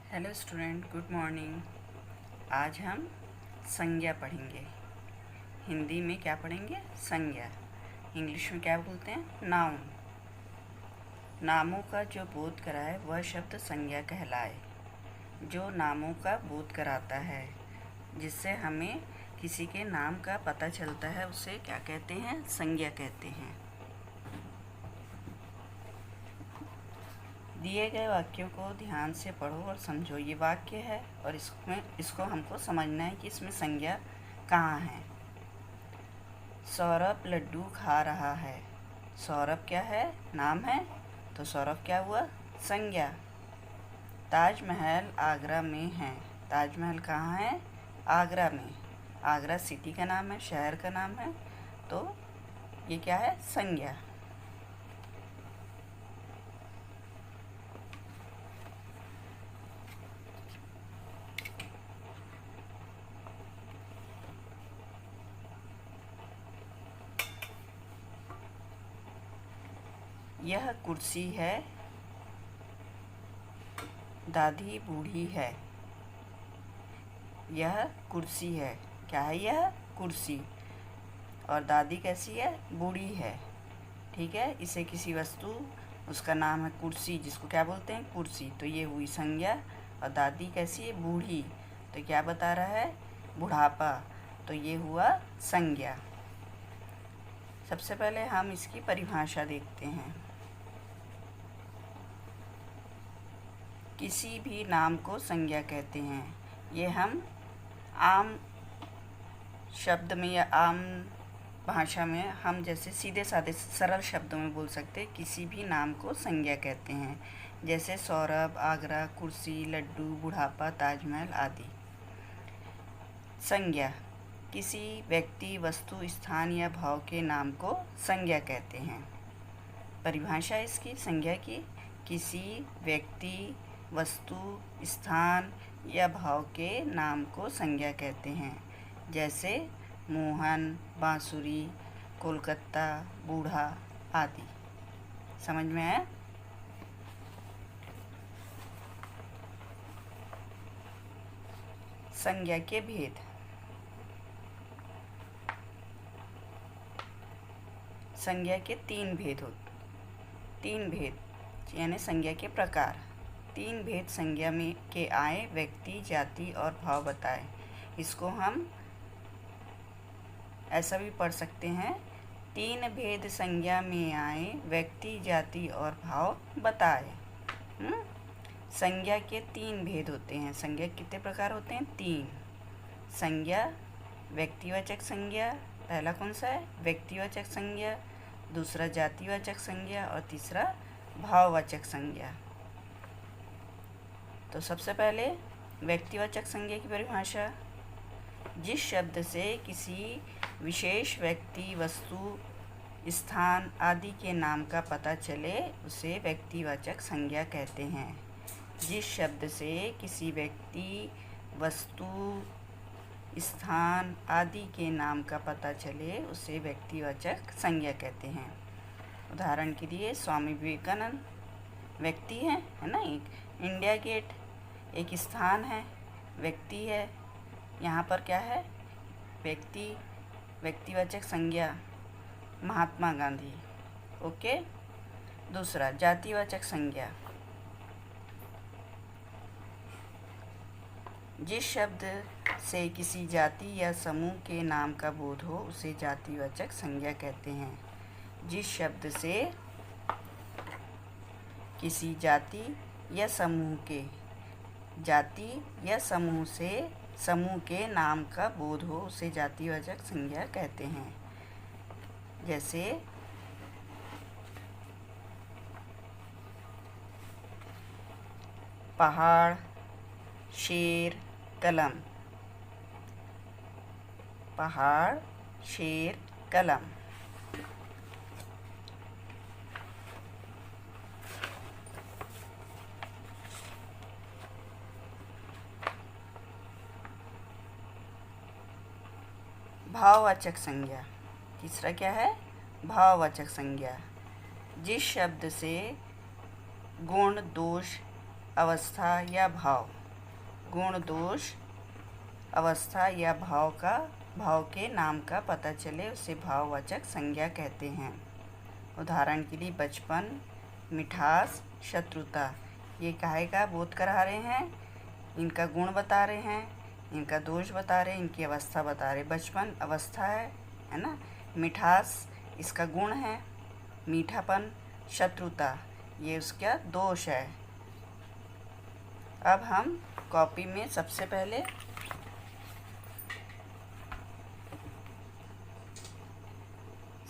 Hello student, good morning. आज हम संज्ञा पढ़ेंगे। हिंदी में क्या पढ़ेंगे? संज्ञा। इंग्लिश में क्या बोलते हैं? नाउन। नामों का जो बोध कराए वह शब्द संज्ञा कहलाए। जो नामों का बोध कराता है, जिससे हमें किसी के नाम का पता चलता है, उसे क्या कहते हैं? संज्ञा कहते हैं। दिए गए वाक्यों को ध्यान से पढ़ो और समझो। ये वाक्य है और इसको हमको समझना है कि इसमें संज्ञा कहाँ है। सौरभ लड्डू खा रहा है। सौरभ क्या है? नाम है, तो सौरभ क्या हुआ? संज्ञा। ताजमहल आगरा में है। ताजमहल कहाँ है? आगरा में। आगरा सिटी का नाम है, शहर का नाम है, तो ये क्या है? संज्ञा। यह कुर्सी है। दादी बूढ़ी है। यह कुर्सी है। क्या है? यह कुर्सी। और दादी कैसी है? बूढ़ी है। ठीक है, इसे किसी वस्तु, उसका नाम है कुर्सी, जिसको क्या बोलते हैं? कुर्सी। तो ये हुई संज्ञा। और दादी कैसी है? बूढ़ी। तो क्या बता रहा है? बुढ़ापा। तो ये हुआ संज्ञा। सबसे पहले हम इसकी परिभाषा देखते हैं। किसी भी नाम को संज्ञा कहते हैं। ये हम आम शब्द में या आम भाषा में हम जैसे सीधे साधे सरल शब्दों में बोल सकते हैं। किसी भी नाम को संज्ञा कहते हैं, जैसे सौरभ, आगरा, कुर्सी, लड्डू, बुढ़ापा, ताजमहल आदि। संज्ञा किसी व्यक्ति, वस्तु, स्थान या भाव के नाम को संज्ञा कहते हैं। परिभाषा इसकी संज्ञा की: किसी व्यक्ति, वस्तु, स्थान या भाव के नाम को संज्ञा कहते हैं, जैसे मोहन, बांसुरी, कोलकाता, बूढ़ा आदि। समझ में आया? संज्ञा के भेद। संज्ञा के तीन भेद यानी संज्ञा के प्रकार। तीन भेद संज्ञा में के आए व्यक्ति, जाति और भाव बताए। इसको हम ऐसा भी पढ़ सकते हैं: तीन भेद संज्ञा में आए व्यक्ति, जाति और भाव बताए। संज्ञा के तीन भेद होते हैं। संज्ञा कितने प्रकार होते हैं? तीन। संज्ञा व्यक्तिवाचक संज्ञा, पहला कौन सा है? व्यक्तिवाचक संज्ञा। दूसरा जातिवाचक संज्ञा और तीसरा भाववाचक संज्ञा। तो सबसे पहले व्यक्तिवाचक संज्ञा की परिभाषा: जिस शब्द से किसी विशेष व्यक्ति, वस्तु, स्थान आदि के नाम का पता चले उसे व्यक्तिवाचक संज्ञा कहते हैं। जिस शब्द से किसी व्यक्ति, वस्तु, स्थान आदि के नाम का पता चले उसे व्यक्तिवाचक संज्ञा कहते हैं। उदाहरण के लिए स्वामी विवेकानंद व्यक्ति है ना? एक इंडिया गेट एक स्थान है, व्यक्ति है। यहाँ पर क्या है? व्यक्ति, व्यक्तिवाचक संज्ञा। महात्मा गांधी। ओके। दूसरा जातिवाचक संज्ञा: जिस शब्द से किसी जाति या समूह के नाम का बोध हो उसे जातिवाचक संज्ञा कहते हैं। जिस शब्द से किसी जाति या समूह के नाम का बोध हो उसे जातिवाचक संज्ञा कहते हैं, जैसे पहाड़, शेर, कलम। पहाड़, शेर, कलम। भाववाचक संज्ञा। तीसरा क्या है? भाववाचक संज्ञा: जिस शब्द से गुण, दोष अवस्था या भाव। गुण दोष अवस्था या भाव के नाम का पता चले उसे भाववाचक संज्ञा कहते हैं। उदाहरण के लिए बचपन, मिठास, शत्रुता। ये काहे का बोध करा रहे हैं, इनका गुण बता रहे हैं, इनका दोष बता रहे हैं, इनकी अवस्था बता रहे। बचपन अवस्था है ना। मिठास इसका गुण है, मीठापन। शत्रुता ये उसका दोष है। अब हम कॉपी में सबसे पहले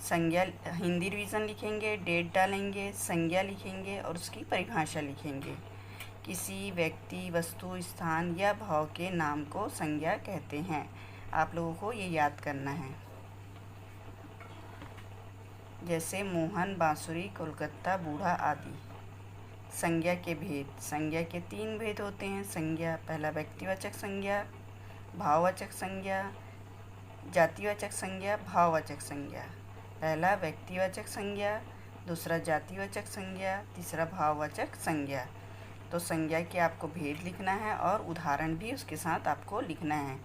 संज्ञा हिंदी रिवीजन लिखेंगे, डेट डालेंगे, संज्ञा लिखेंगे और उसकी परिभाषा लिखेंगे। किसी व्यक्ति, वस्तु, स्थान या भाव के नाम को संज्ञा कहते हैं। आप लोगों को ये याद करना है। जैसे मोहन, बांसुरी, कोलकाता, बूढ़ा आदि। संज्ञा के भेद। संज्ञा के 3 भेद होते हैं। संज्ञा पहला व्यक्तिवाचक संज्ञा, भाववाचक संज्ञा, जातिवाचक संज्ञा, भाववाचक संज्ञा। पहला व्यक्तिवाचक संज्ञा, दूसरा जातिवाचक संज्ञा, तीसरा भाववाचक संज्ञा। तो संज्ञा के आपको भेद लिखना है और उदाहरण भी उसके साथ आपको लिखना है।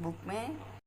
बुक में